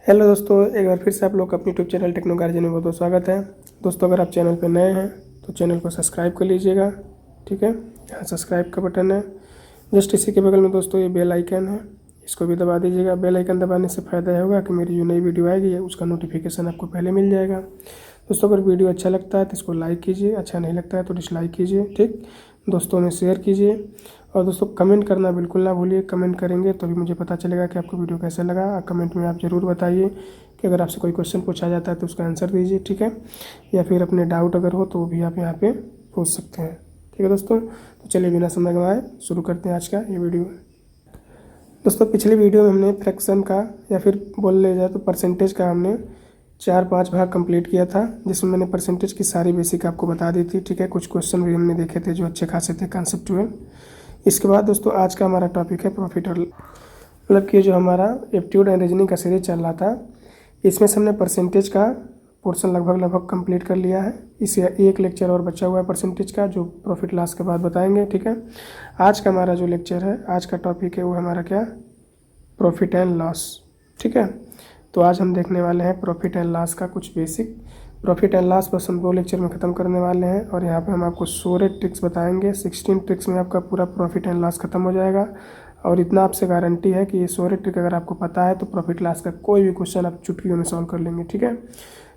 Hello दोस्तों, एक बार फिर से आप लोग अपनी यूट्यूब चैनल टेक्नो गार्जियन में बहुत बहुत स्वागत है। दोस्तों, अगर आप चैनल पर नए हैं तो चैनल को सब्सक्राइब कर लीजिएगा। ठीक है, यहाँ सब्सक्राइब का बटन है, जस्ट इसी के बगल में दोस्तों ये बेल आइकन है, इसको भी दबा दीजिएगा। बेल आइकन दबाने से फ़ायदा यह होगा कि मेरी जो नई वीडियो आएगी उसका नोटिफिकेशन आपको पहले मिल जाएगा। दोस्तों, अगर वीडियो अच्छा लगता है तो इसको लाइक कीजिए, अच्छा नहीं लगता है तो डिसलाइक कीजिए। ठीक, दोस्तों में शेयर कीजिए और दोस्तों कमेंट करना बिल्कुल ना भूलिए। कमेंट करेंगे तो भी मुझे पता चलेगा कि आपको वीडियो कैसा लगा। कमेंट में आप ज़रूर बताइए कि अगर आपसे कोई क्वेश्चन पूछा जाता है तो उसका आंसर दीजिए। ठीक है, या फिर अपने डाउट अगर हो तो वो भी आप यहाँ पे पूछ सकते हैं। ठीक है दोस्तों, तो चलिए बिना समय गंवाए शुरू करते हैं आज का ये वीडियो। दोस्तों, पिछली वीडियो में हमने फ्रैक्शन का या फिर बोल ले जाए तो परसेंटेज का हमने 4-5 भाग कंप्लीट किया था, जिसमें मैंने परसेंटेज की सारी बेसिक आपको बता दी थी। ठीक है, कुछ क्वेश्चन भी हमने देखे थे जो अच्छे खासे थे, कॉन्सेप्चुअल। इसके बाद दोस्तों आज का हमारा टॉपिक है प्रॉफिट और मतलब कि जो हमारा एप्टीट्यूड एंड रीजनिंग का सीरीज चल रहा था, इसमें से हमने परसेंटेज का पोर्शन लगभग कंप्लीट कर लिया है। इसे एक लेक्चर और बचा हुआ है परसेंटेज का, जो प्रॉफिट लॉस के बाद बताएंगे। ठीक है, आज का हमारा जो लेक्चर है, आज का टॉपिक है वो हमारा क्या, प्रॉफिट एंड लॉस। ठीक है, तो आज हम देखने वाले हैं प्रॉफिट एंड लॉस का कुछ बेसिक। प्रॉफिट एंड लॉस बस हम 2 लेक्चर में ख़त्म करने वाले हैं और यहाँ पे हम आपको 16 ट्रिक्स बताएंगे। 16 ट्रिक्स में आपका पूरा प्रॉफिट एंड लॉस खत्म हो जाएगा। और इतना आपसे गारंटी है कि ये 16 ट्रिक अगर आपको पता है तो प्रॉफिट लॉस का कोई भी क्वेश्चन आप चुटकियों में सॉल्व कर लेंगे। ठीक है,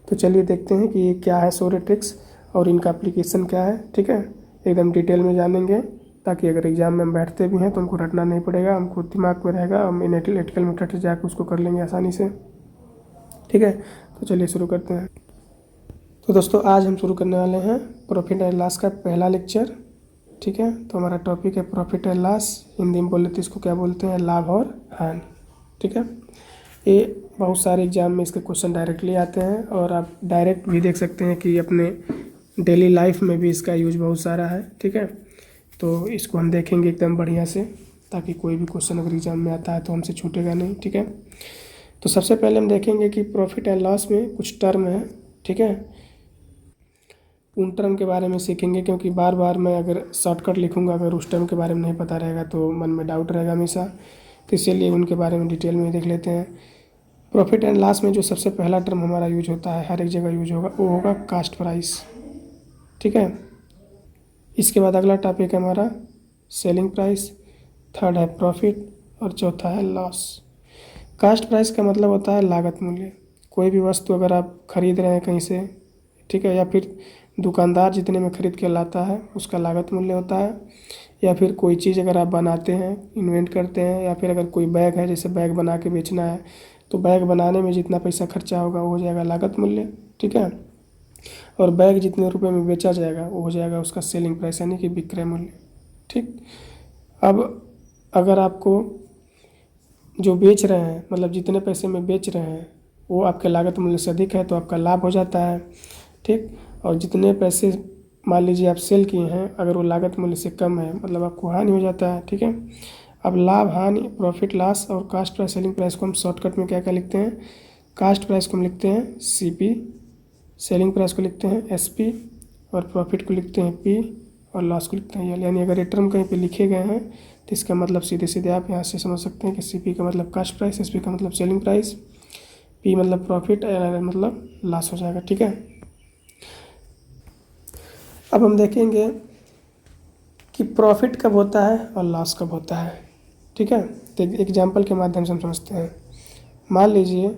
तो चलिए देखते हैं कि ये क्या है 16 ट्रिक्स और इनका एप्लीकेशन क्या है। ठीक है, एकदम डिटेल में जानेंगे ताकि अगर एग्जाम में हम बैठते भी हैं तो हमको रटना नहीं पड़ेगा, हमको दिमाग में रहेगा, हम एनालिटिकल मेथड से जाकर उसको कर लेंगे आसानी से। ठीक है, तो चलिए शुरू करते हैं। तो दोस्तों आज हम शुरू करने वाले हैं प्रॉफिट एंड लॉस का पहला लेक्चर। ठीक है, तो हमारा टॉपिक है प्रॉफिट एंड लॉस। हिंदी में बोले तो इसको क्या बोलते हैं, लाभ और हानि। ठीक है, ये बहुत सारे एग्जाम में इसके क्वेश्चन डायरेक्टली आते हैं और आप डायरेक्ट भी देख सकते हैं कि अपने डेली लाइफ में भी इसका यूज बहुत सारा है। ठीक है, तो इसको हम देखेंगे एकदम बढ़िया से ताकि कोई भी क्वेश्चन अगर एग्जाम में आता है तो हमसे छूटेगा नहीं। ठीक है, तो सबसे पहले हम देखेंगे कि प्रॉफिट एंड लॉस में कुछ टर्म है। ठीक है, उन टर्म के बारे में सीखेंगे क्योंकि बार बार मैं अगर शॉर्टकट लिखूंगा, अगर उस टर्म के बारे में नहीं पता रहेगा तो मन में डाउट रहेगा हमेशा, तो इसीलिए उनके बारे में डिटेल में देख लेते हैं। प्रॉफिट एंड लॉस में जो सबसे पहला टर्म हमारा यूज होता है, हर एक जगह यूज होगा, वो होगा कास्ट प्राइस। ठीक है, इसके बाद अगला टॉपिक है हमारा सेलिंग प्राइस, थर्ड है प्रॉफिट और चौथा है लॉस। कास्ट प्राइस का मतलब होता है लागत मूल्य। कोई भी वस्तु अगर आप खरीद रहे हैं कहीं से, ठीक है, या फिर दुकानदार जितने में खरीद के लाता है उसका लागत मूल्य होता है। या फिर कोई चीज़ अगर आप बनाते हैं, इन्वेंट करते हैं, या फिर अगर कोई बैग है, जैसे बैग बना के बेचना है तो बैग बनाने में जितना पैसा खर्चा होगा वो हो जाएगा लागत मूल्य। ठीक है, और बैग जितने रुपए में बेचा जाएगा वो हो जाएगा उसका सेलिंग प्राइस, यानी कि विक्रय मूल्य। ठीक, अब अगर आपको जो बेच रहे हैं, मतलब जितने पैसे में बेच रहे हैं वो आपके लागत मूल्य से अधिक है तो आपका लाभ हो जाता है। ठीक, और जितने पैसे मान लीजिए आप सेल किए हैं, अगर वो लागत मूल्य से कम है मतलब आपको हानि हो जाता है। ठीक है, अब लाभ हानि, प्रॉफिट लॉस और कास्ट प्राइस सेलिंग प्राइस को हम शॉर्टकट में क्या क्या लिखते हैं, कास्ट प्राइस को हम लिखते हैं CP, सेलिंग प्राइस को लिखते हैं SP और प्रॉफिट को लिखते हैं P और लॉस को लिखते हैं L। यानी अगर ये टर्म कहीं पे लिखे गए हैं तो इसका मतलब सीधे सीधे आप यहाँ से समझ सकते हैं कि CP का मतलब कास्ट प्राइस, SP का मतलब सेलिंग प्राइस, P मतलब प्रॉफिट, L मतलब लॉस हो जाएगा। ठीक है, अब हम देखेंगे कि प्रॉफिट कब होता है और लॉस कब होता है। ठीक है, तो एक एग्जाम्पल के माध्यम से हम समझते हैं। मान लीजिए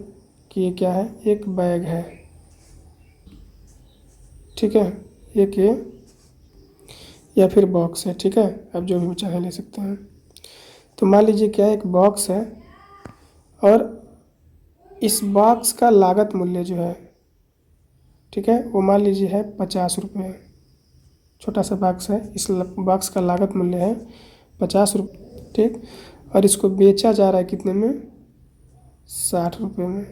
कि ये क्या है, एक बैग है। ठीक है, एक ये या फिर बॉक्स है। ठीक है, आप जो भी चाहे ले सकते हैं। तो मान लीजिए क्या है, एक बॉक्स है और इस बॉक्स का लागत मूल्य जो है, ठीक है, वो मान लीजिए है 50 रुपये। छोटा सा बॉक्स है, इस बॉक्स का लागत मूल्य है 50 रुपये। ठीक, और इसको बेचा जा रहा है कितने में, 60 रुपये में।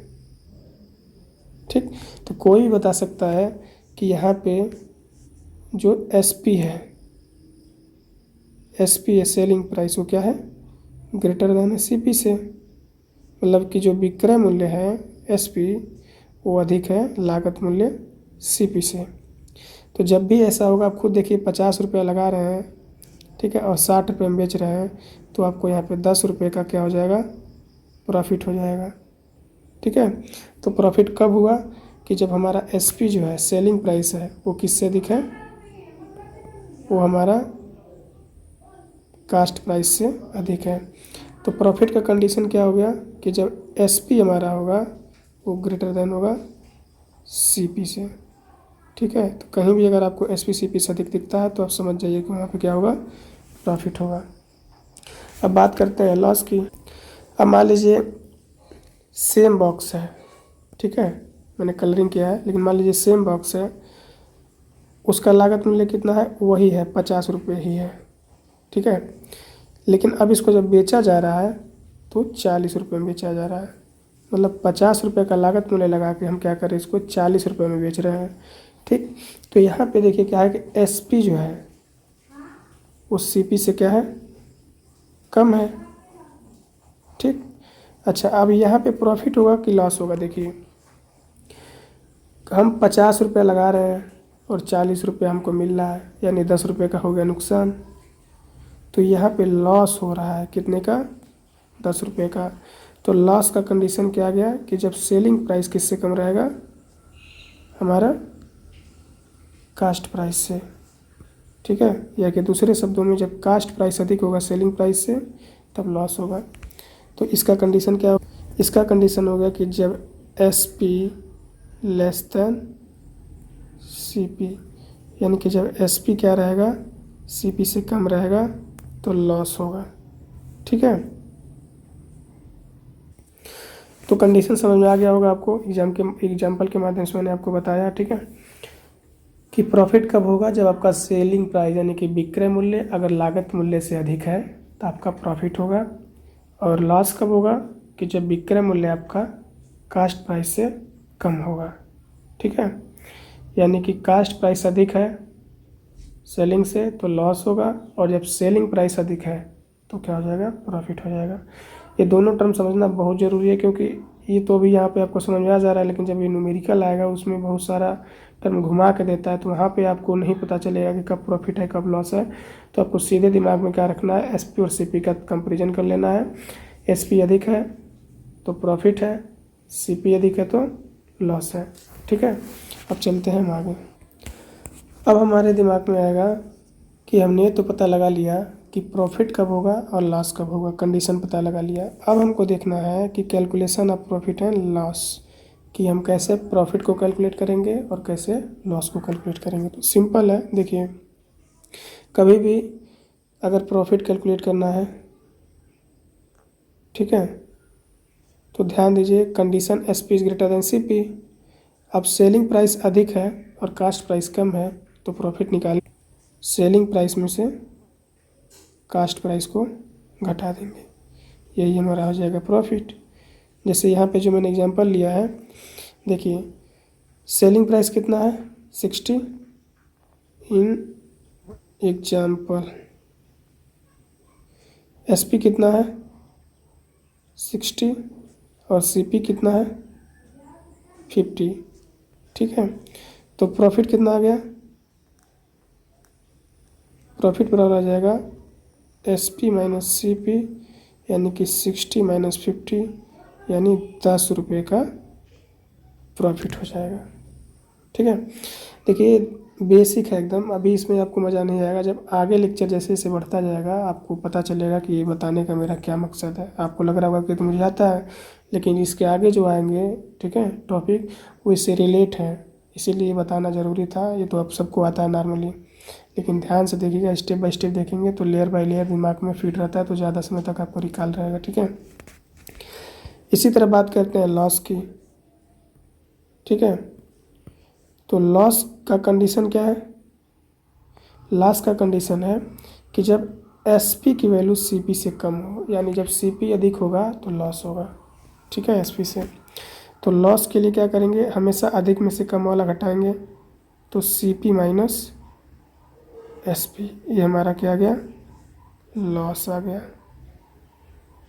ठीक, तो कोई भी बता सकता है कि यहाँ पे जो SP है, SP है सेलिंग प्राइस, वो क्या है, ग्रेटर देन CP से, मतलब कि जो विक्रय मूल्य है SP वो अधिक है लागत मूल्य CP से। तो जब भी ऐसा होगा, आप खुद देखिए 50 रुपये लगा रहे हैं, ठीक है, और 60 रुपये में बेच रहे हैं, तो आपको यहाँ पे 10 रुपये का क्या हो जाएगा, प्रॉफिट हो जाएगा। ठीक है। तो प्रॉफिट कब हुआ कि जब हमारा एसपी जो है सेलिंग प्राइस है वो किससे अधिक है, वो हमारा कास्ट प्राइस से अधिक है। तो प्रॉफिट का कंडीशन क्या हो गया कि जब एसपी हमारा होगा वो ग्रेटर देन होगा सीपी से, ठीक है। तो कहीं भी अगर आपको एसपी सीपी से अधिक दिखता है तो आप समझ जाइए कि वहाँ पे क्या होगा, प्रॉफिट होगा। अब बात करते हैं लॉस की। अब मान लीजिए सेम बॉक्स है, ठीक है, मैंने कलरिंग किया है, लेकिन मान लीजिए सेम बॉक्स है, उसका लागत मूल्य कितना है, वही है 50 रुपये ही है, ठीक है। लेकिन अब इसको जब बेचा जा रहा है तो 40 रुपये में बेचा जा रहा है, मतलब 50 रुपये का लागत मूल्य लगा के हम क्या कर रहे हैं, इसको 40 रुपये में बेच रहे हैं, ठीक। तो यहाँ पे देखिए क्या है कि एसपी जो है वो सीपी से क्या है, कम है, ठीक। अच्छा, अब यहाँ पे प्रॉफिट होगा कि लॉस होगा, देखिए हम 50 रुपये लगा रहे हैं और 40 रुपये हमको मिल रहा है, यानी 10 रुपये का हो गया नुकसान। तो यहाँ पे लॉस हो रहा है कितने का, 10 रुपये का। तो लॉस का कंडीशन क्या आ गया कि जब सेलिंग प्राइस किससे कम रहेगा, हमारा कास्ट प्राइस से, ठीक है। या कि दूसरे शब्दों में जब कास्ट प्राइस अधिक होगा सेलिंग प्राइस से तब लॉस होगा। तो इसका कंडीशन क्या होगा, इसका कंडीशन होगा कि जब S P less than C P, यानी कि जब एस पी क्या रहेगा, सी पी से कम रहेगा तो लॉस होगा, ठीक है। तो कंडीशन समझ में आ गया होगा आपको, एग्जाम्पल के माध्यम से मैंने आपको बताया, ठीक है, कि प्रॉफिट कब होगा, जब आपका सेलिंग प्राइस यानी कि विक्रय मूल्य अगर लागत मूल्य से अधिक है तो आपका प्रॉफिट होगा। और लॉस कब होगा कि जब विक्रय मूल्य आपका कास्ट प्राइस से कम होगा, ठीक है। यानी कि कास्ट प्राइस अधिक है सेलिंग से तो लॉस होगा, और जब सेलिंग प्राइस अधिक है तो क्या हो जाएगा, प्रॉफिट हो जाएगा। ये दोनों टर्म समझना बहुत ज़रूरी है, क्योंकि ये तो अभी यहाँ पे आपको समझ में आ जा रहा है, लेकिन जब ये न्यूमेरिकल आएगा उसमें बहुत सारा टर्म घुमा के देता है, तो वहाँ पे आपको नहीं पता चलेगा कि कब प्रॉफिट है कब लॉस है। तो आपको सीधे दिमाग में क्या रखना है, एसपी और सीपी का कंपेरिजन कर लेना है। एसपी अधिक है तो प्रॉफिट है, सीपी अधिक है तो लॉस है, ठीक है। अब चलते हैं हम आगे। अब हमारे दिमाग में आएगा कि हमने तो पता लगा लिया कि प्रॉफिट कब होगा और लॉस कब होगा, कंडीशन पता लगा लिया। अब हमको देखना है कि calculation of profit and loss, कि हम कैसे प्रॉफिट को कैलकुलेट करेंगे और कैसे लॉस को कैलकुलेट करेंगे। तो सिंपल है, देखिए कभी भी अगर प्रॉफिट कैलकुलेट करना है, ठीक है, तो ध्यान दीजिए condition S P is greater than C P. अब सेलिंग प्राइस अधिक है और कास्ट प्राइस कम है तो प्रॉफिट निकाल, सेलिंग प्राइस में से कास्ट प्राइस को घटा देंगे, यही हमारा हो जाएगा प्रॉफिट। जैसे यहाँ पे जो मैंने एग्जांपल लिया है, देखिए सेलिंग प्राइस कितना है 60 इन एग्जांपल, एसपी कितना है 60 और सीपी कितना है 50, ठीक है। तो प्रॉफिट कितना आ गया, प्रॉफिट बराबर आ जाएगा एसपी माइनस सीपी, यानी कि 60 माइनस 50, यानी 10 रुपये का प्रॉफिट हो जाएगा, ठीक है। देखिए बेसिक है एकदम, अभी इसमें आपको मज़ा नहीं आएगा, जब आगे लेक्चर जैसे जैसे बढ़ता जाएगा आपको पता चलेगा कि ये बताने का मेरा क्या मकसद है। आपको लग रहा होगा कि तो मुझे आता है, लेकिन इसके आगे जो आएंगे, ठीक है, टॉपिक वो इससे रिलेट है, इसीलिए ये बताना ज़रूरी था। ये तो आप सबको आता है नॉर्मली, लेकिन ध्यान से देखिएगा, स्टेप बाय स्टेप देखेंगे तो लेयर बाय लेयर दिमाग में फिट रहता है, तो ज़्यादा समय तक आपको रिकॉल रहेगा, ठीक है। इसी तरह बात करते हैं लॉस की, ठीक है। तो लॉस का कंडीशन क्या है, लॉस का कंडीशन है कि जब एसपी की वैल्यू सीपी से कम हो, यानी जब सीपी अधिक होगा तो लॉस होगा, ठीक है, एसपी से। तो लॉस के लिए क्या करेंगे, हमेशा अधिक में से कम वाला घटाएंगे, तो सीपी माइनस एसपी, ये हमारा क्या आ गया, लॉस आ गया,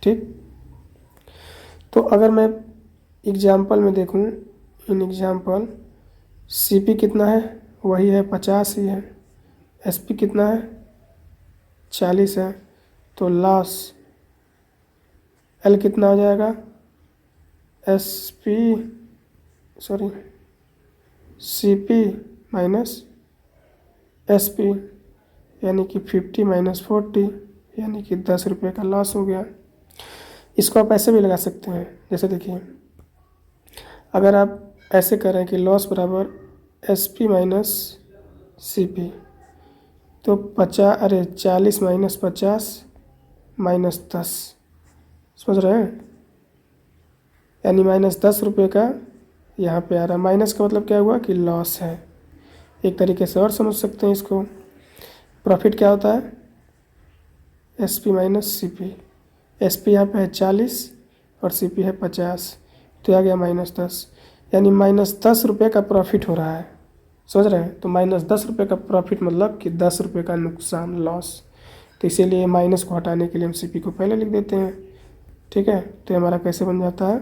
ठीक। तो अगर मैं एग्जाम्पल में देखूं, इन एग्जाम्पल सीपी कितना है, वही है 50 ही है, एसपी कितना है 40 है, तो लॉस एल कितना हो जाएगा C P minus S P, यानी कि 50 माइनस 40, यानी कि 10 रुपये का लॉस हो गया। इसको आप ऐसे भी लगा सकते हैं, जैसे देखिए अगर आप ऐसे करें कि लॉस बराबर S P minus C P, तो 40 माइनस 50 माइनस 10, समझ रहे हैं, यानी माइनस 10 रुपये का यहाँ पे आ रहा है। माइनस का मतलब क्या हुआ कि लॉस है। एक तरीके से और समझ सकते हैं इसको, प्रॉफिट क्या होता है, S P minus C P. S P यहाँ पे है 40 और सी पी है 50, तो आ गया -10, यानी -10 रुपये का प्रॉफिट हो रहा है, समझ रहे हैं। तो -10 रुपये का प्रॉफिट मतलब कि 10 रुपये का नुकसान, लॉस। तो इसीलिए माइनस को हटाने के लिए हम सी पी को पहले लिख देते हैं, ठीक है। तो हमारा कैसे बन जाता है,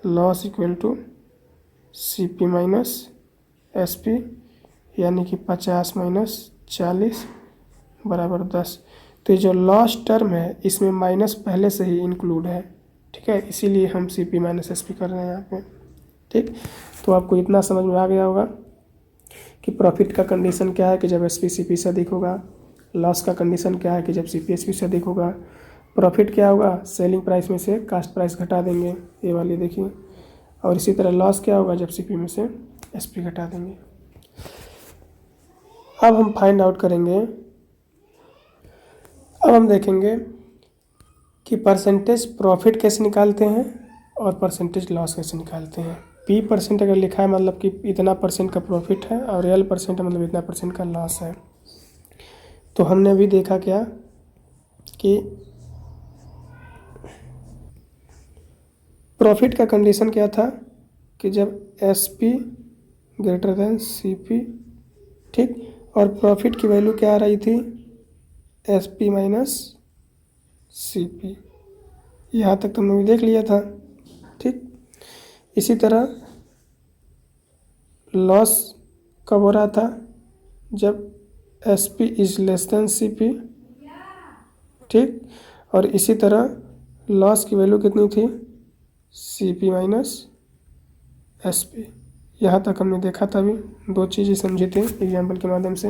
loss equal to C P minus S P, यानी कि 50 माइनस 40 बराबर 10। तो ये जो लॉस टर्म है इसमें माइनस पहले से ही इंक्लूड है, ठीक है, इसीलिए हम C P minus S P कर रहे हैं यहाँ पे, ठीक। तो आपको इतना समझ में आ गया होगा कि प्रॉफिट का कंडीशन क्या है कि जब एस पी सी पी से अधिक होगा, लॉस का कंडीशन क्या है कि जब सी पी एस पी से अधिक होगा। प्रॉफिट क्या होगा, सेलिंग प्राइस में से कास्ट प्राइस घटा देंगे, ये वाली देखिए, और इसी तरह लॉस क्या होगा, जब सी पी में से एस पी घटा देंगे। अब हम फाइंड आउट करेंगे, अब हम देखेंगे कि परसेंटेज प्रॉफिट कैसे निकालते हैं और परसेंटेज लॉस कैसे निकालते हैं। पी % अगर लिखा है मतलब कि इतना % का प्रॉफिट है, और एल % मतलब इतना % का लॉस है। तो हमने अभी देखा क्या कि प्रॉफिट का कंडीशन क्या था कि जब S P greater than C P, ठीक, और प्रॉफिट की वैल्यू क्या आ रही थी, S P minus C P. यहाँ तक तुमने भी देख लिया था, ठीक। इसी तरह लॉस कब हो रहा था, जब S P is less than C P, ठीक, और इसी तरह लॉस की वैल्यू कितनी थी, C P minus S P. यहाँ तक हमने देखा था, अभी 2 चीज़ें समझी थी एग्जाम्पल के माध्यम से।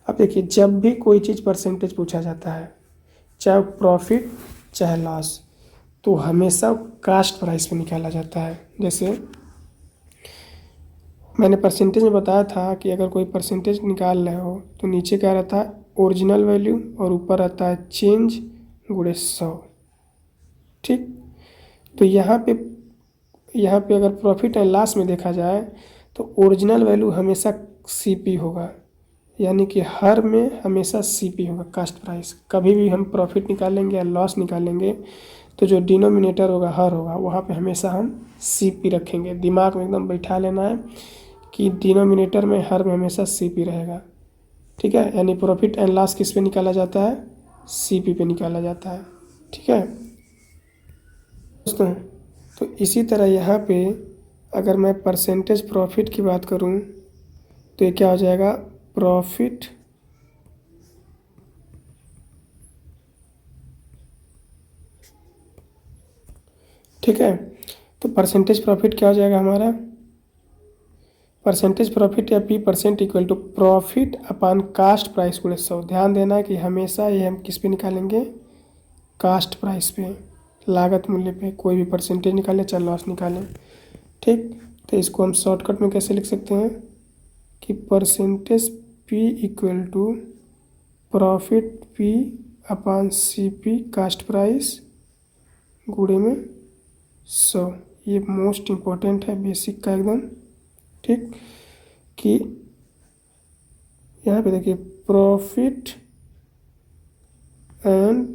अब देखिए जब भी कोई चीज़ परसेंटेज पूछा जाता है, चाहे प्रॉफिट चाहे लॉस, तो हमेशा कास्ट प्राइस पे निकाला जाता है। जैसे मैंने परसेंटेज में बताया था कि अगर कोई परसेंटेज निकाल रहे हो तो नीचे क्या रहता है, ओरिजिनल वैल्यू, और ऊपर रहता है चेंज गुणे 100, ठीक। तो यहाँ पे अगर प्रॉफिट एंड लॉस में देखा जाए तो ओरिजिनल वैल्यू हमेशा सी पी होगा, यानी कि हर में हमेशा सी पी होगा, कास्ट प्राइस। कभी भी हम प्रॉफिट निकालेंगे या लॉस निकालेंगे तो जो डिनोमिनेटर होगा, हर होगा, वहाँ पे हमेशा हम सी पी रखेंगे। दिमाग में एकदम बैठा लेना है कि डिनोमिनेटर में, हर में हमेशा सी पी रहेगा, ठीक है। यानी प्रॉफिट एंड लॉस किस पे निकाला जाता है, सी पी पे निकाला जाता है, ठीक है दोस्तों। तो इसी तरह यहाँ पे अगर मैं परसेंटेज प्रॉफिट की बात करूँ तो ये क्या हो जाएगा, प्रॉफिट ठीक है। तो परसेंटेज प्रॉफिट क्या हो जाएगा हमारा, परसेंटेज प्रॉफिट या P% equal to profit upon cost price गुणे 100। ध्यान देना है कि हमेशा ये हम किस पे निकालेंगे, कास्ट प्राइस पे, लागत मूल्य पे। कोई भी परसेंटेज निकालें चाहे लॉस निकालें, ठीक। तो इसको हम शॉर्टकट में कैसे लिख सकते हैं कि percentage P equal to profit P upon CP cost price गुणे में 100। ये मोस्ट इम्पोर्टेंट है, बेसिक का एकदम, ठीक। कि यहाँ पे देखिए profit and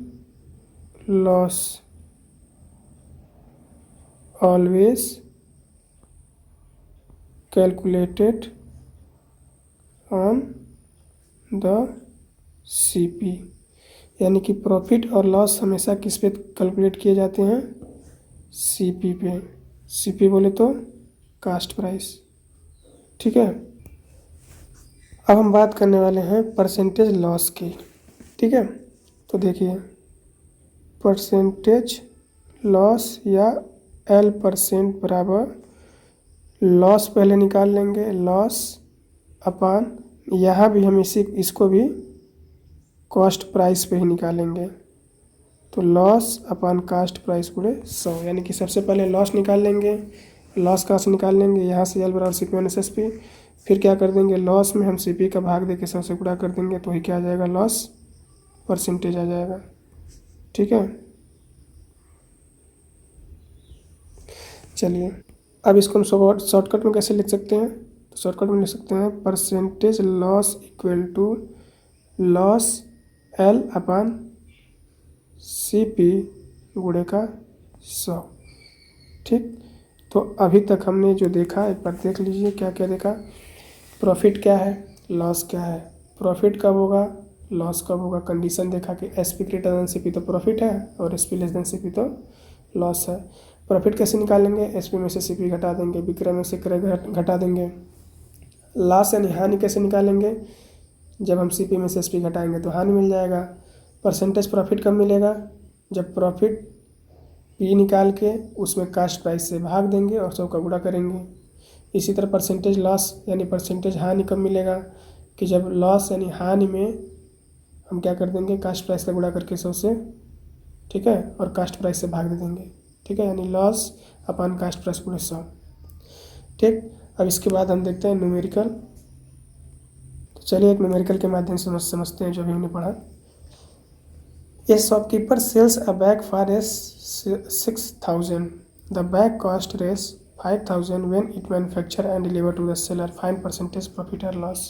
loss always calculated on the CP, यानी कि प्रॉफिट और लॉस हमेशा किस पे कैलकुलेट किए जाते हैं, CP पे। CP बोले तो कास्ट प्राइस, ठीक है। अब हम बात करने वाले हैं परसेंटेज लॉस की, ठीक है। तो देखिए परसेंटेज लॉस या L% बराबर लॉस पहले निकाल लेंगे, लॉस अपान यहाँ भी हम इसको भी कॉस्ट प्राइस पे ही निकालेंगे। तो लॉस अपान कास्ट प्राइस गुणे 100, यानी कि सबसे पहले लॉस निकाल लेंगे, लॉस कहाँ से निकाल लेंगे, यहाँ से L बराबर CP माइनस SP। फिर क्या कर देंगे, लॉस में हम CP का भाग देके 100 से गुणा कर देंगे, तो ही क्या आ जाएगा, लॉस परसेंटेज आ जाएगा। ठीक है, चलिए अब इसको हम शॉर्टकट में कैसे लिख सकते हैं, तो शॉर्टकट में लिख सकते हैं percentage loss equal to loss L upon CP गुणे का 100। ठीक, तो अभी तक हमने जो देखा एक बार देख लीजिए, क्या क्या देखा। प्रॉफिट क्या है, लॉस क्या है, प्रॉफिट कब होगा, लॉस कब होगा, कंडीशन देखा कि SP ग्रेटर देन CP तो प्रॉफिट है और SP लेस देन CP तो लॉस है। प्रॉफिट कैसे निकालेंगे, SP में से CP घटा देंगे, विक्रय में से क्रय घटा देंगे। लॉस यानी हानि कैसे निकालेंगे, जब हम CP में से SP घटाएंगे तो हानि मिल जाएगा। परसेंटेज प्रॉफिट कब मिलेगा, जब प्रॉफिट P निकाल के उसमें कास्ट प्राइस से भाग देंगे और 100 का गुणा करेंगे। इसी तरह परसेंटेज लॉस यानी परसेंटेज हानि कब मिलेगा, कि जब लॉस यानी हानि में हम क्या कर देंगे, कास्ट प्राइस का गुणा करके 100 से, ठीक है, और कास्ट प्राइस से भाग दे देंगे। ठीक है, यानी लॉस अपान कास्ट प्राइस गुणे 100। ठीक, अब इसके बाद हम देखते हैं न्यूमेरिकल। तो चलिए एक न्यूमेरिकल के माध्यम से समझते हैं जो अभी हमने पढ़ा। A shopkeeper sells a bag for 6,000. The bag cost is 5,000 when it manufactured and delivered to the seller. Find percentage profit or loss.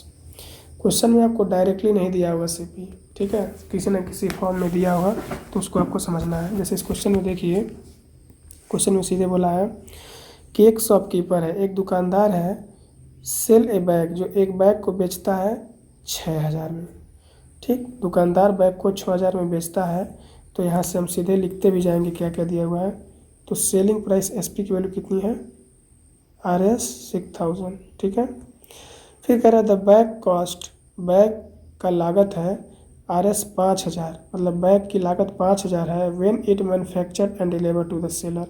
Question में आपको डायरेक्टली नहीं दिया होगा CP, ठीक है, किसी न किसी फॉर्म में दिया होगा, तो उसको आपको समझना है। जैसे इस क्वेश्चन में देखिए, क्वेश्चन में सीधे बोला है कि एक शॉपकीपर है, एक दुकानदार है, सेल ए बैग, जो एक बैग को बेचता है 6,000 में। ठीक, दुकानदार बैग को 6,000 में बेचता है। तो यहाँ से हम सीधे लिखते भी जाएंगे क्या क्या दिया हुआ है। तो सेलिंग प्राइस SP की वैल्यू कितनी है, RS 6,000। ठीक है, फिर कह रहा है द बैग कॉस्ट, बैग का लागत है RS 5,000, मतलब बैग की लागत 5,000 है। When it manufactured and deliver to the seller,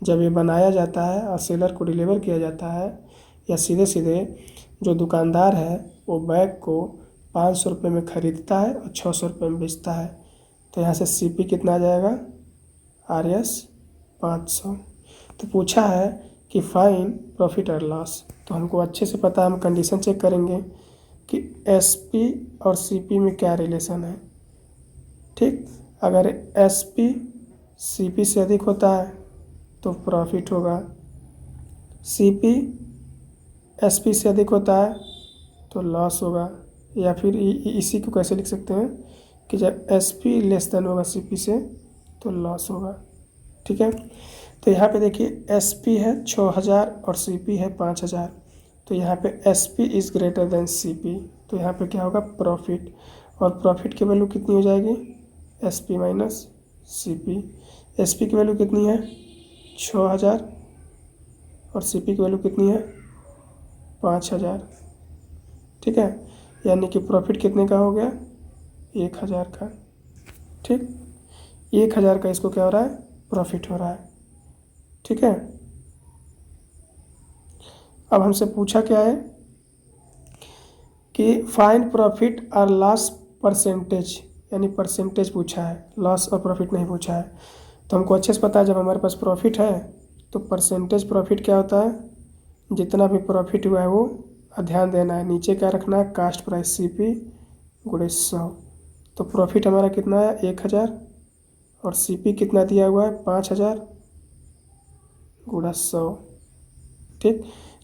जब ये बनाया जाता है और सेलर को डिलीवर किया जाता है, या सीधे सीधे जो दुकानदार है वो बैग को 500 रुपये में ख़रीदता है और 600 रुपये में बेचता है। तो यहाँ से CP कितना आ जाएगा, RS 500। तो पूछा है कि फाइन प्रॉफिट और लॉस, तो हमको अच्छे से पता है, हम कंडीशन चेक करेंगे कि SP और CP में क्या रिलेशन है। ठीक, अगर SP CP से अधिक होता है तो प्रॉफिट होगा, CP SP से अधिक होता है तो लॉस होगा। या फिर इसी को कैसे लिख सकते हैं कि जब SP लेस देन होगा CP से तो लॉस होगा। ठीक है, तो यहाँ पे देखिए SP है 6,000 और CP है 5,000। तो यहाँ पे SP is greater than CP, तो यहाँ पे क्या होगा, प्रॉफिट। और प्रॉफिट की वैल्यू कितनी हो जाएगी, SP माइनस CP। SP की वैल्यू कितनी है 6,000 और CP की वैल्यू कितनी है 5,000। ठीक है, यानी कि प्रॉफिट कितने का हो गया, 1,000 का। ठीक, 1,000 का इसको क्या हो रहा है, प्रॉफिट हो रहा है। ठीक है, अब हमसे पूछा क्या है कि फाइंड प्रॉफिट और लॉस परसेंटेज, यानी परसेंटेज पूछा है, लॉस और प्रॉफिट नहीं पूछा है। तो हमको अच्छे से पता है जब हमारे पास प्रॉफिट है तो परसेंटेज प्रॉफिट क्या होता है, जितना भी प्रॉफिट हुआ है वो, ध्यान देना है नीचे क्या रखना है, कास्ट प्राइस CP गुणे 100। तो प्रॉफिट हमारा कितना है 1,000 और CP कितना दिया हुआ है 5,000 गुणा 100। ठीक,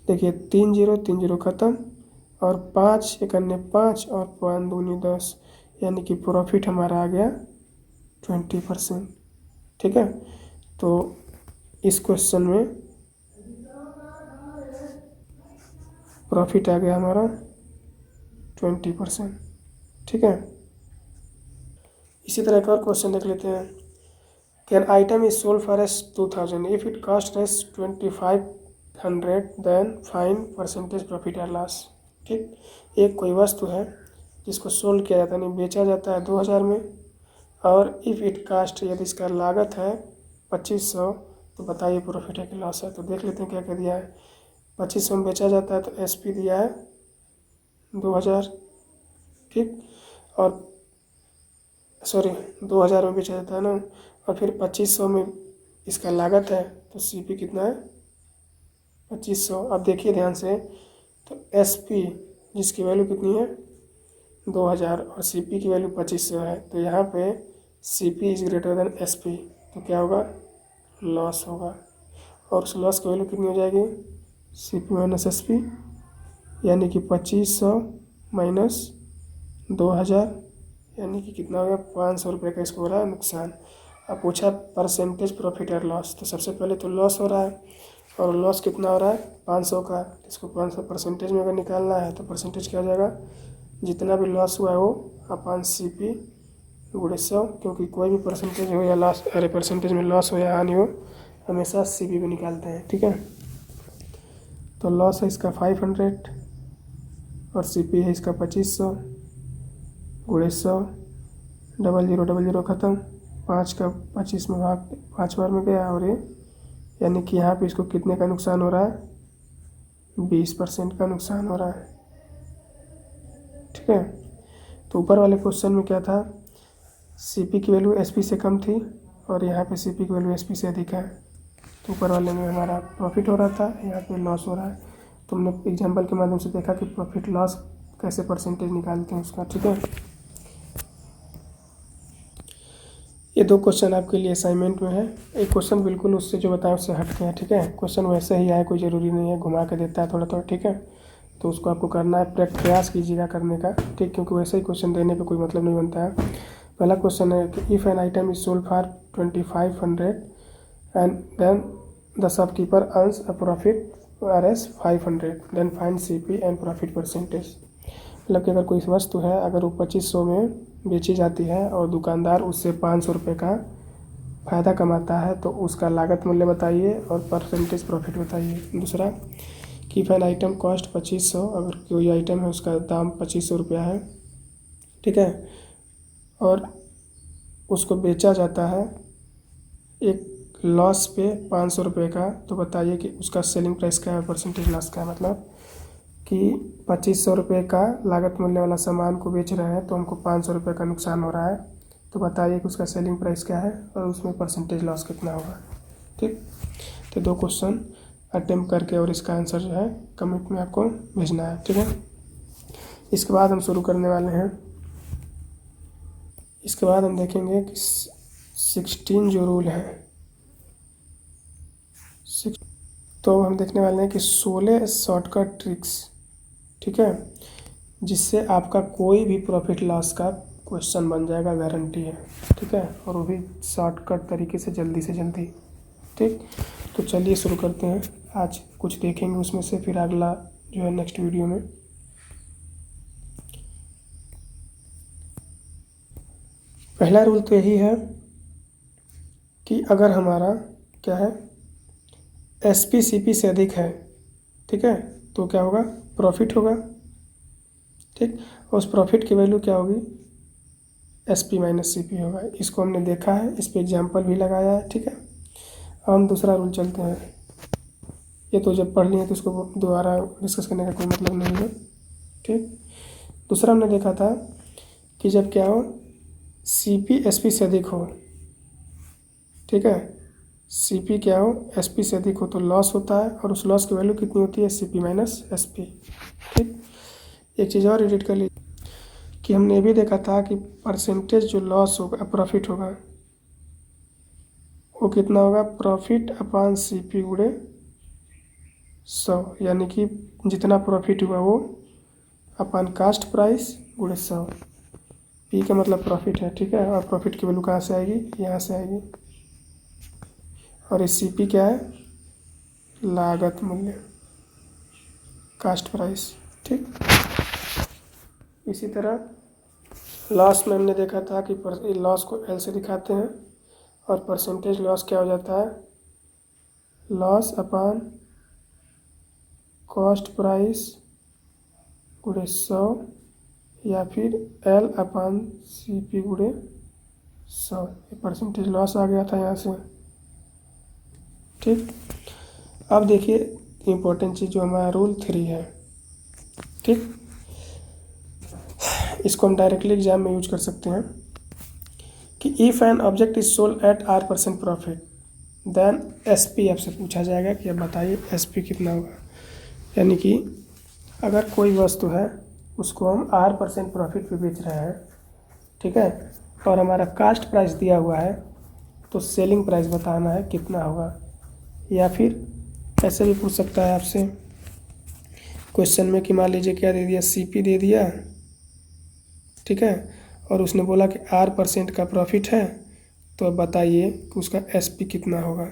देखिए 3 0 3 0 ख़त्म, और 5 1 5 और 5 दूनी 10, यानी कि प्रॉफिट हमारा आ गया 20%। ठीक है, तो इस क्वेश्चन में प्रॉफिट आ गया हमारा 20%। ठीक है, इसी तरह एक और क्वेश्चन देख लेते हैं। Can item is sold for S 2,000 if it cost S 2,500 then fine percentage profit या लॉस। ठीक, एक कोई वस्तु है जिसको सोल्ड किया जाता है, यानी बेचा जाता है 2,000 में, और इफ़ इट कास्ट, यदि इसका लागत है 2,500, तो बताइए प्रॉफिट है कि लॉस है। तो देख लेते हैं क्या क्या दिया है। 2500 में बेचा जाता है तो SP दिया है 2000, ठीक, और सॉरी 2000 में बेचा जाता है ना, और फिर 2500 में इसका लागत है तो CP कितना है 2500। अब देखिए ध्यान से, तो SP जिसकी वैल्यू कितनी है 2000 और CP की वैल्यू 2500 है, तो यहाँ पे CP is greater then SP, तो क्या होगा लॉस होगा। और उस लॉस की वैल्यू कितनी हो जाएगी CP माइनस SP, यानी कि 2500 माइनस 2000, यानी कि कितना हो गया 500 रुपये का इसको हो रहा है नुकसान। अब पूछा परसेंटेज प्रॉफिट और लॉस, तो सबसे पहले तो लॉस हो रहा है, और लॉस कितना हो रहा है 500 का। इसको 500 परसेंटेज में अगर निकालना है तो परसेंटेज क्या हो जाएगा, जितना भी लॉस हुआ है वो अपान CP गुणे 100, क्योंकि कोई भी परसेंटेज हो या लॉस, अरे परसेंटेज में लॉस हो या हानि हो, हमेशा CP में निकालते हैं, ठीक है। तो लॉस है इसका 500 और CP है इसका 2500 गुणे 100, 00 ख़त्म, 5 का 25 में भाग 5 बार में गया, और ये यानी कि यहाँ पे इसको कितने का नुकसान हो रहा है 20% का नुकसान हो रहा है, ठीक है। तो ऊपर वाले क्वेश्चन में क्या था, CP की वैल्यू SP से कम थी और यहाँ पे CP की वैल्यू SP से अधिक है, तो ऊपर वाले में हमारा प्रॉफिट हो रहा था, यहाँ पे लॉस हो रहा है। तो हमने एग्जाम्पल के माध्यम से देखा कि प्रॉफिट लॉस कैसे परसेंटेज निकालते हैं उसका, ठीक है। ये 2 क्वेश्चन आपके लिए असाइनमेंट में है। एक क्वेश्चन बिल्कुल उससे जो बताया उससे हट के है, ठीक है। क्वेश्चन वैसे ही आए, कोई ज़रूरी नहीं है, घुमा के देता है थोड़ा थोड़ा, ठीक है। तो उसको आपको करना है, प्रयास कीजिएगा करने का, ठीक, क्योंकि वैसे ही क्वेश्चन देने पे कोई मतलब नहीं बनता है। पहला क्वेश्चन है कि if an item is sold for 2500 and then the shopkeeper earns a profit RS 500, then find CP and profit percentage. मतलब कि अगर कोई वस्तु है, अगर वो 2500 में बेची जाती है और दुकानदार उससे 500 रुपये का फ़ायदा कमाता है, तो उसका लागत मूल्य बताइए और परसेंटेज प्रॉफिट बताइए। दूसरा कि फैन आइटम कॉस्ट 2500, अगर कोई आइटम है उसका दाम 2500 रुपया है, ठीक है, और उसको बेचा जाता है एक लॉस पे 500 रुपये का, तो बताइए कि उसका सेलिंग प्राइस क्या है, परसेंटेज लॉस क्या है। मतलब कि 2500 रुपये का लागत मूल्य वाला सामान को बेच रहे हैं तो हमको 500 रुपये का नुकसान हो रहा है, तो बताइए कि उसका सेलिंग प्राइस क्या है और उसमें परसेंटेज लॉस कितना होगा, ठीक। तो 2 क्वेश्चन अटेम्प्ट करके और इसका आंसर जो है कमेंट में आपको भेजना है, ठीक है। इसके बाद हम शुरू करने वाले हैं, इसके बाद हम देखेंगे कि 16 जो रूल है, तो हम देखने वाले हैं कि 16 शॉर्टकट ट्रिक्स, ठीक है, जिससे आपका कोई भी प्रॉफिट लॉस का क्वेश्चन बन जाएगा, गारंटी है, ठीक है, और वो भी शॉर्टकट तरीके से जल्दी, ठीक। तो चलिए शुरू करते हैं, आज कुछ देखेंगे उसमें से, फिर अगला जो है नेक्स्ट वीडियो में। पहला रूल तो यही है कि अगर हमारा क्या है SP CP से अधिक है, ठीक है, तो क्या होगा प्रॉफिट होगा, ठीक, और उस प्रॉफिट की वैल्यू क्या होगी SP माइनस CP होगा। इसको हमने देखा है, इस पर एग्जाम्पल भी लगाया है, ठीक है। अब हम दूसरा रूल चलते हैं, ये तो जब पढ़ लिए तो इसको दोबारा डिस्कस करने का कोई मतलब नहीं है, ठीक। दूसरा हमने देखा था कि जब क्या हो CP SP से अधिक हो, ठीक है, CP क्या हो SP से अधिक हो तो लॉस होता है, और उस लॉस की वैल्यू कितनी होती है CP माइनस SP, ठीक। एक चीज़ और एडिट कर लीजिए कि हमने ये भी देखा था कि परसेंटेज जो लॉस होगा प्रॉफिट होगा वो कितना होगा प्रॉफिट अपान CP गुणे 100, यानी कि जितना प्रॉफिट हुआ वो अपान कास्ट प्राइस गुणे 100। P का मतलब प्रॉफिट है, ठीक है, और प्रॉफिट की वैल्यू कहाँ से आएगी, यहाँ से आएगी, और ये CP क्या है लागत मूल्य, कास्ट प्राइस, ठीक। इसी तरह लॉस में हमने देखा था कि लॉस को L से दिखाते हैं, और परसेंटेज लॉस क्या हो जाता है लॉस अपान कॉस्ट प्राइस गुणे 100, या फिर L अपान CP गुणे 100। ये परसेंटेज लॉस आ गया था यहाँ से, ठीक। अब देखिए इम्पोर्टेंट चीज़ जो हमारा रूल 3 है, ठीक, इसको हम डायरेक्टली एग्जाम में यूज कर सकते हैं कि if an object is sold at R% profit then SP आपसे पूछा जाएगा कि अब बताइए SP कितना होगा। यानी कि अगर कोई वस्तु है उसको हम R% प्रॉफिट पे बेच रहे हैं, ठीक है, और हमारा कास्ट प्राइस दिया हुआ है, तो सेलिंग प्राइस बताना है कितना होगा। या फिर ऐसे भी पूछ सकता है आपसे क्वेश्चन में कि मान लीजिए क्या दे दिया, CP दे दिया, ठीक है, और उसने बोला कि R% का प्रॉफिट है, तो अब बताइए कि उसका SP कितना होगा।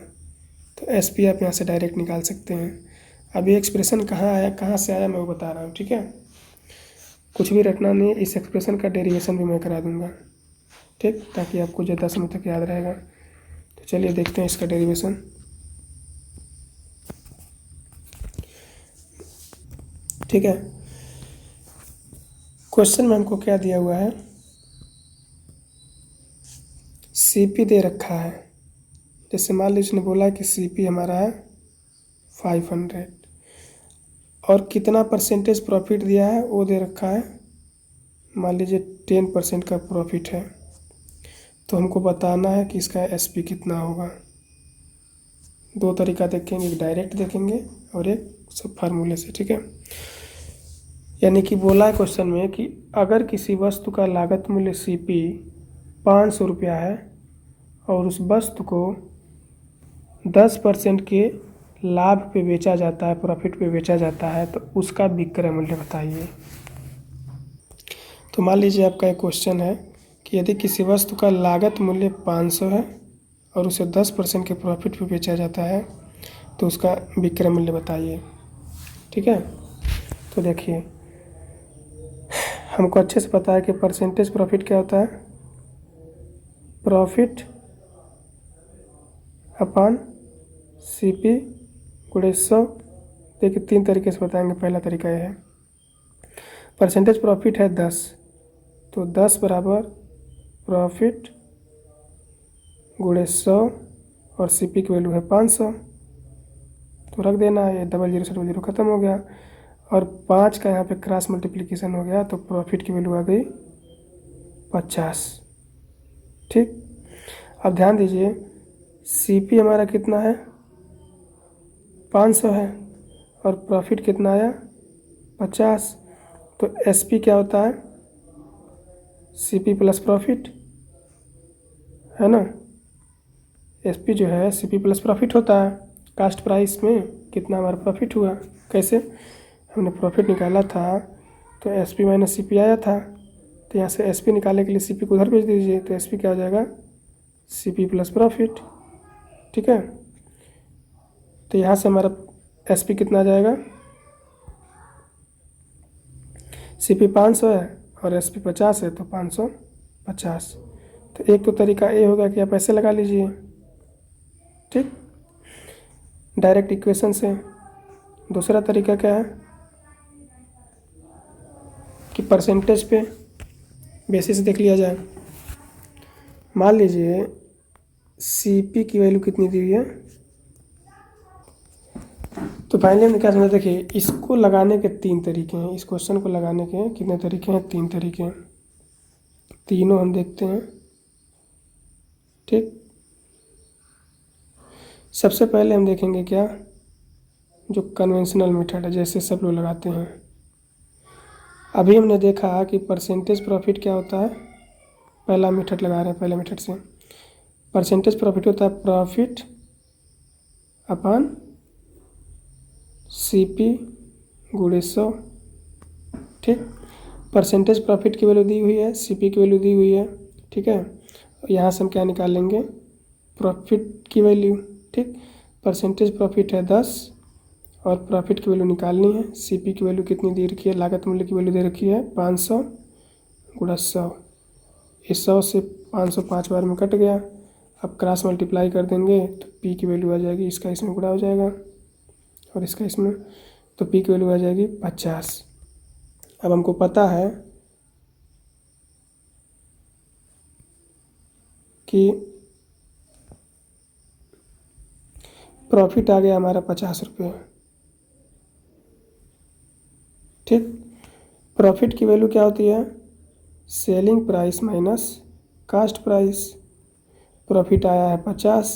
तो SP आप यहाँ से डायरेक्ट निकाल सकते हैं। अब ये एक्सप्रेशन कहाँ आया, कहाँ से आया, मैं वो बता रहा हूँ, ठीक है। कुछ भी रटना नहीं, इस एक्सप्रेशन का डेरिवेशन भी मैं करा दूंगा, ठीक, ताकि आपको ज़्यादा समय तक याद रहेगा। तो चलिए देखते हैं इसका डेरिवेशन। ठीक है, क्वेश्चन में हमको क्या दिया हुआ है, CP दे रखा है। जैसे मान लीजिए उसने बोला कि CP हमारा है 500 और कितना परसेंटेज प्रॉफिट दिया है वो दे रखा है, मान लीजिए 10% का प्रॉफिट है। तो हमको बताना है कि इसका SP कितना होगा। दो तरीका देखेंगे, एक डायरेक्ट देखेंगे और एक सब फार्मूले से, ठीक है। यानी कि बोला है क्वेश्चन में कि अगर किसी वस्तु का लागत मूल्य CP 500 रुपया है और उस वस्तु को 10% के लाभ पे बेचा जाता है, प्रॉफिट पे बेचा जाता है, तो उसका विक्रय मूल्य बताइए। तो मान लीजिए आपका एक क्वेश्चन है कि यदि किसी वस्तु का लागत मूल्य 500 है और उसे 10% के प्रॉफिट पे बेचा जाता है, तो उसका विक्रय मूल्य बताइए, ठीक है। तो देखिए हमको अच्छे से पता है कि परसेंटेज प्रॉफिट क्या होता है, प्रॉफिट अपॉन CP गुणे 100। देखिए 3 तरीके से बताएंगे। पहला तरीका यह है, परसेंटेज प्रॉफिट है 10, तो 10 बराबर प्रॉफिट गुणे 100 और CP की वैल्यू है 500, तो रख देना है, ये 00 से 00 ख़त्म हो गया और 5 का यहाँ पे क्रॉस मल्टीप्लिकेशन हो गया, तो प्रॉफिट की वैल्यू आ गई 50, ठीक। अब ध्यान दीजिए CP हमारा कितना है 500 है और प्रॉफिट कितना आया 50, तो SP क्या होता है CP प्लस प्रॉफिट, है ना। SP जो है CP प्लस प्रॉफिट होता है। कास्ट प्राइस में कितना हमारा प्रॉफिट हुआ, कैसे हमने प्रॉफिट निकाला था तो SP माइनस CP आया था, तो यहाँ से SP निकालने के लिए CP को उधर भेज दीजिए, तो SP क्या हो जाएगा CP प्लस प्रॉफिट, ठीक है। तो यहाँ से हमारा SP कितना आ जाएगा, CP 500 है और SP 50 है, तो 550। तो एक तो तरीका ये होगा कि आप ऐसे लगा लीजिए, ठीक, डायरेक्ट इक्वेशन से। दूसरा तरीका क्या है कि परसेंटेज पे बेसिस देख लिया जाए। मान लीजिए CP की वैल्यू कितनी दी हुई है, तो फाइनली हमने क्या समझा, देखिए इसको लगाने के 3 तरीके हैं, इस क्वेश्चन को लगाने के कितने तरीके हैं, 3 तरीके हैं, तीनों हम देखते हैं, ठीक। सबसे पहले हम देखेंगे क्या, जो कन्वेंशनल मेथड है, जैसे सब लोग लगाते हैं। अभी हमने देखा कि परसेंटेज प्रॉफिट क्या होता है, पहला मेथड लगा रहे हैं, पहले मेथड से परसेंटेज प्रॉफिट होता है प्रॉफिट अपॉन CP गुणे 100, ठीक। परसेंटेज प्रॉफिट की वैल्यू दी हुई है, CP की वैल्यू दी हुई है, ठीक है। यहाँ से हम क्या निकाल लेंगे, प्रॉफिट की वैल्यू, ठीक। परसेंटेज प्रॉफिट है 10 और प्रॉफिट की वैल्यू निकालनी है। CP की वैल्यू कितनी दे रखी है, लागत मूल्य की वैल्यू दे रखी है 500 गुणा 100। इस 100 से 500 5 बार में कट गया, अब क्रॉस मल्टीप्लाई कर देंगे तो P की वैल्यू आ जाएगी, इसका इसमें गुणा हो जाएगा और इसका इसमें, तो P की वैल्यू आ जाएगी 50। अब हमको पता है कि प्रॉफिट आ गया हमारा 50 रुपये। ठीक, प्रॉफिट की वैल्यू क्या होती है? Selling price minus cost price. Profit आया है 50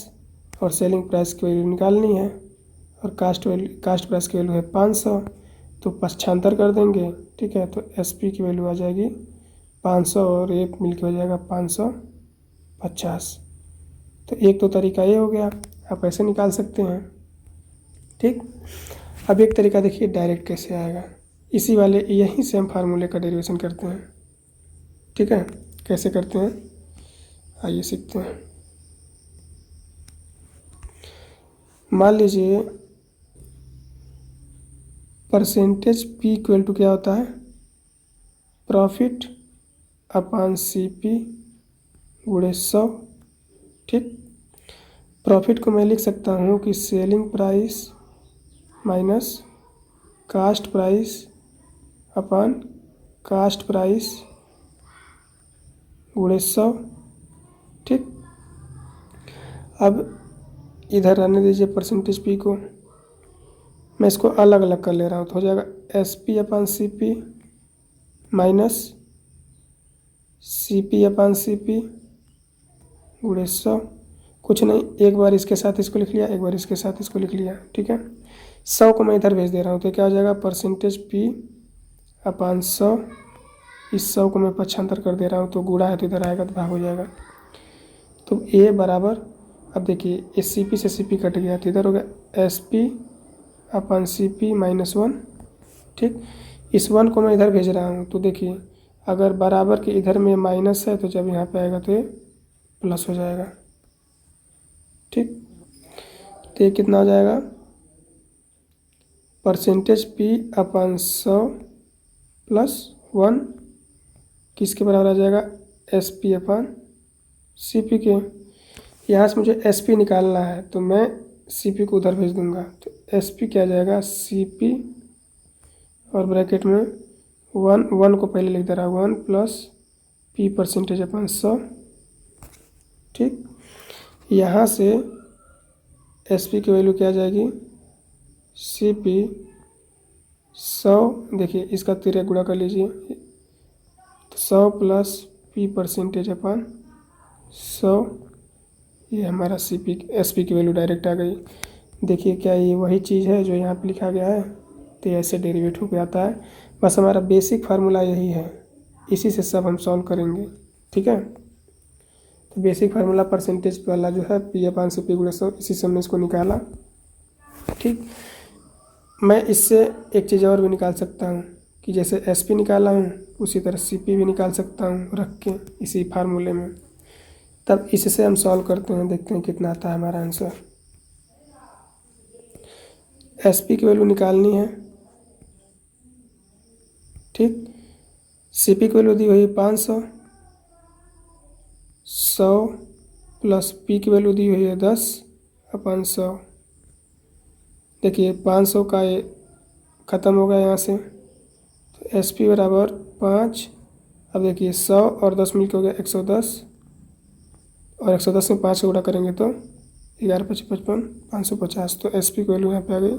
और सेलिंग प्राइस की वैल्यू निकालनी है और कास्ट प्राइस की वैल्यू है 500, तो पक्षांतर कर देंगे। ठीक है, तो SP की वैल्यू आ जाएगी 500 और ये मिलकर हो जाएगा 550। तो एक तो तरीका ये हो गया, आप ऐसे निकाल सकते हैं। ठीक, अब एक तरीका देखिए डायरेक्ट कैसे आएगा। इसी वाले यही सेम फार्मूले का डेरिवेशन करते हैं। ठीक है, कैसे करते हैं आइए सीखते हैं। मान लीजिए परसेंटेज P इक्वल टू क्या होता है? प्रॉफिट अपॉन CP गुणे 100। ठीक, प्रॉफिट को मैं लिख सकता हूँ कि selling price minus cost price upon cast price गुणे 100। ठीक, अब इधर रहने दीजिए परसेंटेज P को, मैं इसको अलग अलग कर ले रहा हूँ, तो हो जाएगा SP upon CP minus CP upon CP गुणे 100। कुछ नहीं, एक बार इसके साथ इसको लिख लिया, एक बार इसके साथ इसको लिख लिया। ठीक है, 100 को मैं इधर भेज दे रहा हूँ, तो क्या हो जाएगा? Percentage P upon 100। इस 100 को मैं पक्षांतर कर दे रहा हूँ, तो गुणा है तो इधर आएगा तो भाग हो जाएगा। तो A बराबर, अब देखिए इस CP से CP कट गया तो इधर हो गया SP अपॉन CP माइनस 1। ठीक, इस 1 को मैं इधर भेज रहा हूँ, तो देखिए अगर बराबर के इधर में माइनस है तो जब यहाँ पे आएगा तो ये प्लस हो जाएगा। ठीक, तो ये कितना हो जाएगा? परसेंटेज P अपॉन 100 प्लस 1 किसके बराबर आ जाएगा? SP अपॉन CP के। यहाँ से मुझे SP निकालना है तो मैं CP को उधर भेज दूंगा, तो SP क्या आ जाएगा? CP और ब्रैकेट में 1 को पहले लिख दे रहा हूँ 1 प्लस P परसेंटेज अपॉन 100। ठीक, यहाँ से SP की वैल्यू क्या आ जाएगी? CP 100, देखिए इसका तिर्यक गुणा कर लीजिए, तो 100 प्लस P परसेंटेज अपॉन 100, ये हमारा SP की वैल्यू डायरेक्ट आ गई। देखिए क्या ये वही चीज़ है जो यहाँ पे लिखा गया है? तो ऐसे डेरिवेटिव पे आता है। बस हमारा बेसिक फार्मूला यही है, इसी से सब हम सॉल्व करेंगे। ठीक है, तो बेसिक फार्मूला परसेंटेज वाला जो है P अपॉन CP गुणे 100, इसी से हमने इसको निकाला। ठीक, मैं इससे एक चीज़ और भी निकाल सकता हूँ कि जैसे SP निकाला हूँ उसी तरह CP भी निकाल सकता हूँ रख के इसी फार्मूले में। तब इससे हम सॉल्व करते हैं, देखते हैं कितना आता है हमारा आंसर। SP की वैल्यू निकालनी है। ठीक, CP की वैल्यू दी हुई 500, 100 प्लस P की वैल्यू दी हुई है 10 अपॉन 100। देखिए 500 का ये ख़त्म हो गया यहाँ से, तो SP बराबर 5। अब देखिए 100 और 10 मिलकर हो गया 110, और 110 में 5 का गुणा करेंगे तो 11 5 55 550। तो SP की वैल्यू यहाँ पे आ गई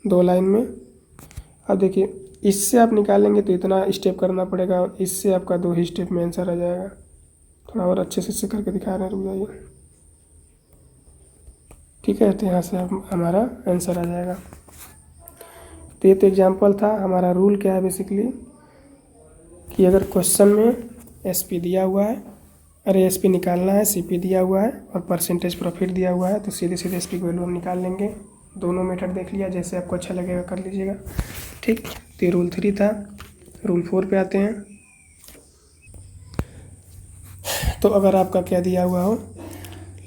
2 लाइन में। अब देखिए इससे आप निकालेंगे तो इतना स्टेप करना पड़ेगा, और इससे आपका 2 ही स्टेप में आंसर आ जाएगा। थोड़ा और अच्छे से करके दिखा रहे हैं, रुक जाइए। ठीक है, तो यहाँ से हमारा आंसर आ जाएगा। तो ये तो एग्जाम्पल था। हमारा रूल क्या है बेसिकली कि अगर क्वेश्चन में SP दिया हुआ है, अरे SP निकालना है, CP दिया हुआ है और परसेंटेज प्रॉफिट दिया हुआ है, तो सीधे सीधे SP की वैल्यू हम निकाल लेंगे। दोनों मेथड देख लिया, जैसे आपको अच्छा लगेगा कर लीजिएगा। ठीक, तो ये रूल 3 था। रूल 4 पे आते हैं। तो अगर आपका क्या दिया हुआ हो,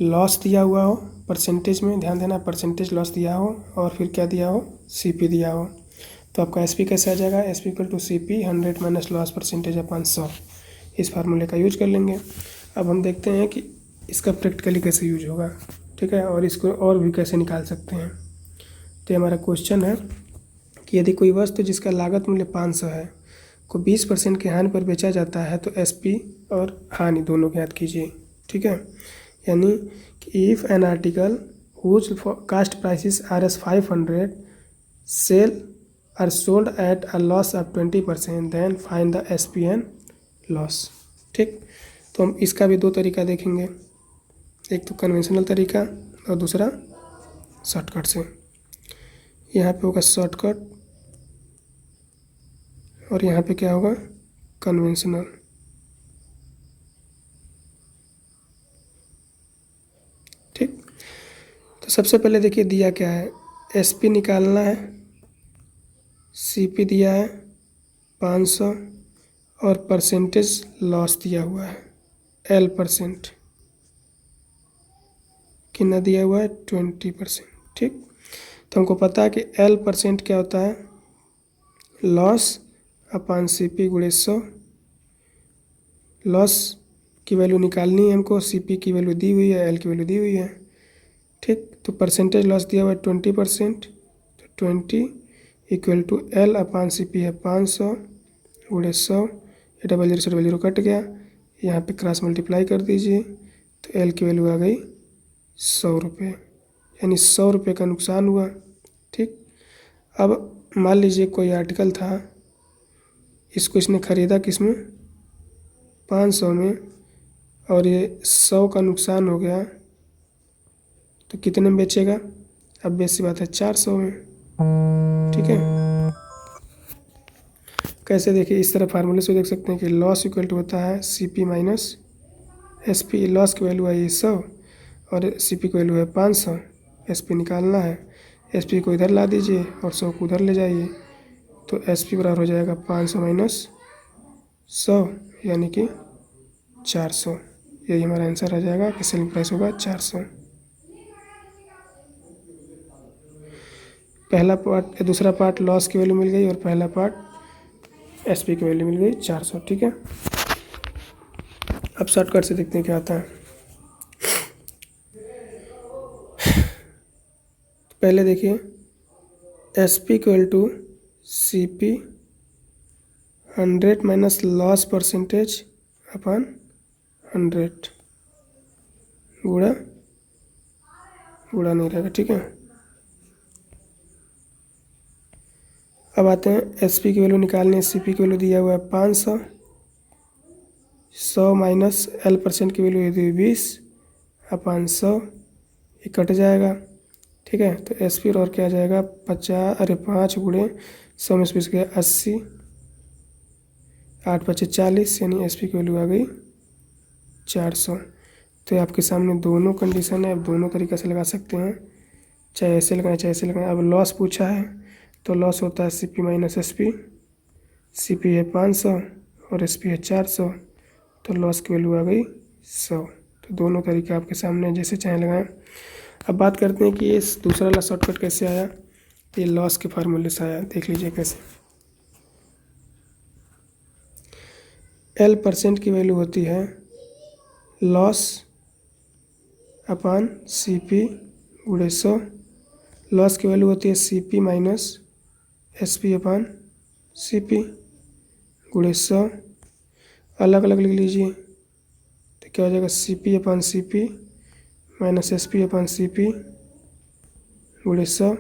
लॉस दिया हुआ हो परसेंटेज में, ध्यान देना परसेंटेज लॉस दिया हो, और फिर क्या दिया हो? CP दिया हो, तो आपका SP कैसे आ जाएगा? SP equal to CP 100 minus loss percentage upon 100। इस फार्मूले का यूज कर लेंगे। अब हम देखते हैं कि इसका प्रैक्टिकली कैसे यूज होगा। ठीक है, और इसको और भी कैसे निकाल सकते हैं। तो हमारा क्वेश्चन है कि यदि कोई वस्तु जिसका लागत मूल्य 500 है को 20% के हानि पर बेचा जाता है, तो SP और हानि दोनों ज्ञात कीजिए। ठीक है, यानी कि if an article whose cost prices are S 500 sell are sold at a loss of 20%, then find the S P and loss. ठीक, तो हम इसका भी दो तरीका देखेंगे, एक तो कन्वेंशनल तरीका और दूसरा शॉर्टकट से। यहाँ पे होगा शॉर्टकट और यहाँ पे क्या होगा कन्वेंशनल। ठीक, तो सबसे पहले देखिए दिया क्या है, एसपी निकालना है, सीपी दिया है 500 और परसेंटेज लॉस दिया हुआ है L%, कितना दिया हुआ है 20%। ठीक, तो हमको पता है कि L% क्या होता है, लॉस अपॉन सीपी गुणे 100। लॉस की वैल्यू निकालनी है हमको, सीपी की वैल्यू दी हुई है, एल की वैल्यू दी हुई है। ठीक, तो परसेंटेज लॉस दिया हुआ है 20%, तो 20 equal to L upon CP है 500 गुणे 100, ये डबल जीरो से डबल जीरो कट गया, यहाँ पे क्रॉस मल्टीप्लाई कर दीजिए, तो एल की वैल्यू आ गई 100 रुपये, यानी 100 रुपये का नुकसान हुआ। ठीक, अब मान लीजिए कोई आर्टिकल था, इसको इसने ख़रीदा किस में 500 में, और ये 100 का नुकसान हो गया, तो कितने में बेचेगा, अब बेसी बात है 400 में। ठीक है, कैसे देखिए, इस तरह फार्मूले से देख सकते हैं कि लॉस इक्वल टू होता है सीपी माइनस एसपी। लॉस की वैल्यू है 100 और सीपी की वैल्यू है 500, एसपी निकालना है, एसपी को इधर ला दीजिए और 100 को उधर ले जाइए, तो एसपी बराबर हो जाएगा 500 माइनस 100 यानी कि 400। यही हमारा आंसर आ जाएगा कि सेलिंग प्राइस होगा 400। पहला पार्ट, दूसरा पार्ट लॉस की वैल्यू मिल गई और पहला पार्ट एसपी की वैल्यू मिल गई 400। ठीक है, अब शॉर्टकट से देखते हैं क्या आता है। पहले देखिए SP equal to CP 100 minus loss percentage अपन 100 गुणा नहीं रहेगा। ठीक है, अब आते हैं एसपी की वैल्यू निकालने, सीपी की वैल्यू दिया हुआ है 500, 100 माइनस L% की वैल्यू दी 20 अपन 100, ये कट जाएगा। ठीक है, तो एसपी और क्या आ जाएगा 5 गुणे 100 में 20 गया 80, 8 × 40, यानी एसपी की वैल्यू आ गई 400। तो आपके सामने दोनों कंडीशन है, आप दोनों तरीक़े से लगा सकते हैं, चाहे ऐसे लगाएं चाहे ऐसे लगाएं। अब लॉस पूछा है तो लॉस होता है सीपी माइनस एसपी, सीपी है 500 और एसपी है 400, तो लॉस की वैल्यू आ गई 100। तो दोनों तरीके आपके सामने, जैसे चाहे लगाएं। अब बात करते हैं कि ये दूसरा वाला शॉर्टकट कैसे आया। ये लॉस के फार्मूले से आया, देख लीजिए कैसे। L% की वैल्यू होती है लॉस अपॉन सीपी गुणे 100। लॉस की वैल्यू होती है CP minus SP upon CP गुणे 100। अलग अलग लिख लीजिए तो क्या हो जाएगा, CP upon CP minus SP upon CP गुणे 100।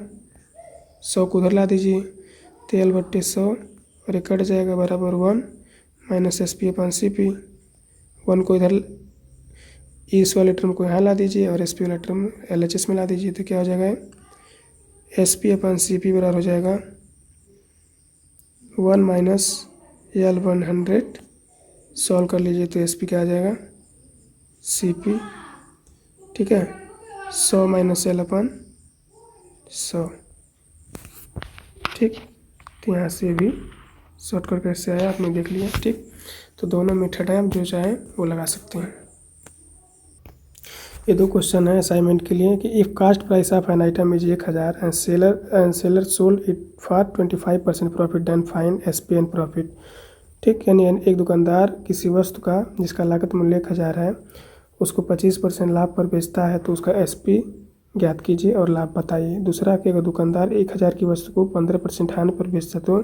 100 को उधर ला दीजिए, 13/100 और ये कट जाएगा बराबर 1 माइनस एसपी अपॉन सीपी। 1 को इधर इस वाले टर्म को यहाँ ला दीजिए और एसपी वाला टर्म LHS में ला दीजिए, तो क्या हो जाएगा एसपी अपॉन सीपी बराबर हो जाएगा 1 माइनस L100। सॉल्व कर लीजिए तो एसपी क्या आ जाएगा सीपी। ठीक है, 100 माइनस L अपन 100। ठीक, तो यहाँ से भी शॉर्टकट कैसे आया आपने देख लिया। ठीक, तो दोनों मेथड हैं, आप जो चाहें वो लगा सकते हैं। ये दो क्वेश्चन है असाइनमेंट के लिए कि if cost price of an item is 1000 and seller sold it for 25% profit, then find SP and profit. ठीक, यानी एक दुकानदार किसी वस्तु का जिसका लागत मूल्य 1000 है उसको 25% लाभ पर बेचता है, तो उसका एसपी ज्ञात कीजिए और लाभ बताइए। दूसरा कि अगर दुकानदार 1000 की वस्तु को 15% हानि पर बेचता तो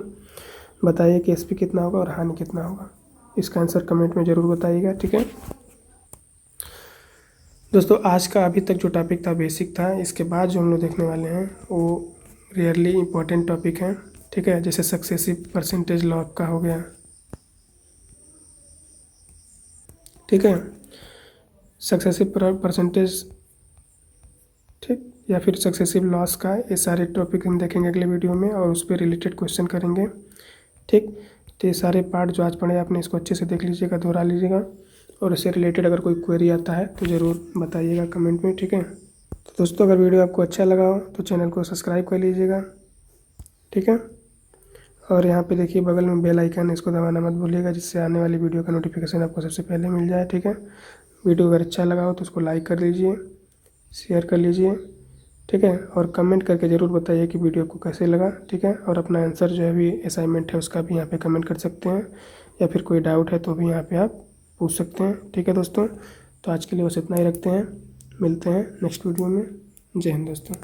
बताइए कि एसपी कितना होगा और हानि कितना होगा। इसका आंसर कमेंट में ज़रूर बताइएगा। ठीक है, दोस्तों आज का अभी तक जो टॉपिक था बेसिक था, इसके बाद जो हम लोग देखने वाले हैं वो रियरली इम्पोर्टेंट टॉपिक है। ठीक है, जैसे सक्सेसिव परसेंटेज लॉ का हो गया। ठीक है, सक्सेसिव परसेंटेज, ठीक, या फिर सक्सेसिव लॉस का, ये सारे टॉपिक हम देखेंगे अगले वीडियो में और उस पर रिलेटेड क्वेश्चन करेंगे। ठीक, तो ये सारे पार्ट जो आज पढ़े आपने इसको अच्छे से देख लीजिएगा, दोहरा लीजिएगा, और इससे रिलेटेड अगर कोई क्वेरी आता है तो ज़रूर बताइएगा कमेंट में। ठीक है, तो दोस्तों अगर वीडियो आपको अच्छा लगा हो तो चैनल को सब्सक्राइब कर लीजिएगा। ठीक है, और यहाँ पे देखिए बगल में बेल आइकन है, इसको दबाना मत भूलिएगा, जिससे आने वाली वीडियो का नोटिफिकेशन आपको सबसे पहले मिल जाए। ठीक है, वीडियो अगर अच्छा लगा हो तो उसको लाइक कर लीजिए, शेयर कर लीजिए। ठीक है, और कमेंट करके ज़रूर बताइए कि वीडियो आपको कैसे लगा। ठीक है, और अपना आंसर जो है भी असाइनमेंट है उसका भी यहाँ पे कमेंट कर सकते हैं, या फिर कोई डाउट है तो भी यहाँ पे आप पूछ सकते हैं। ठीक है दोस्तों, तो आज के लिए बस इतना ही रखते हैं, मिलते हैं नेक्स्ट वीडियो में। जय हिंद दोस्तों।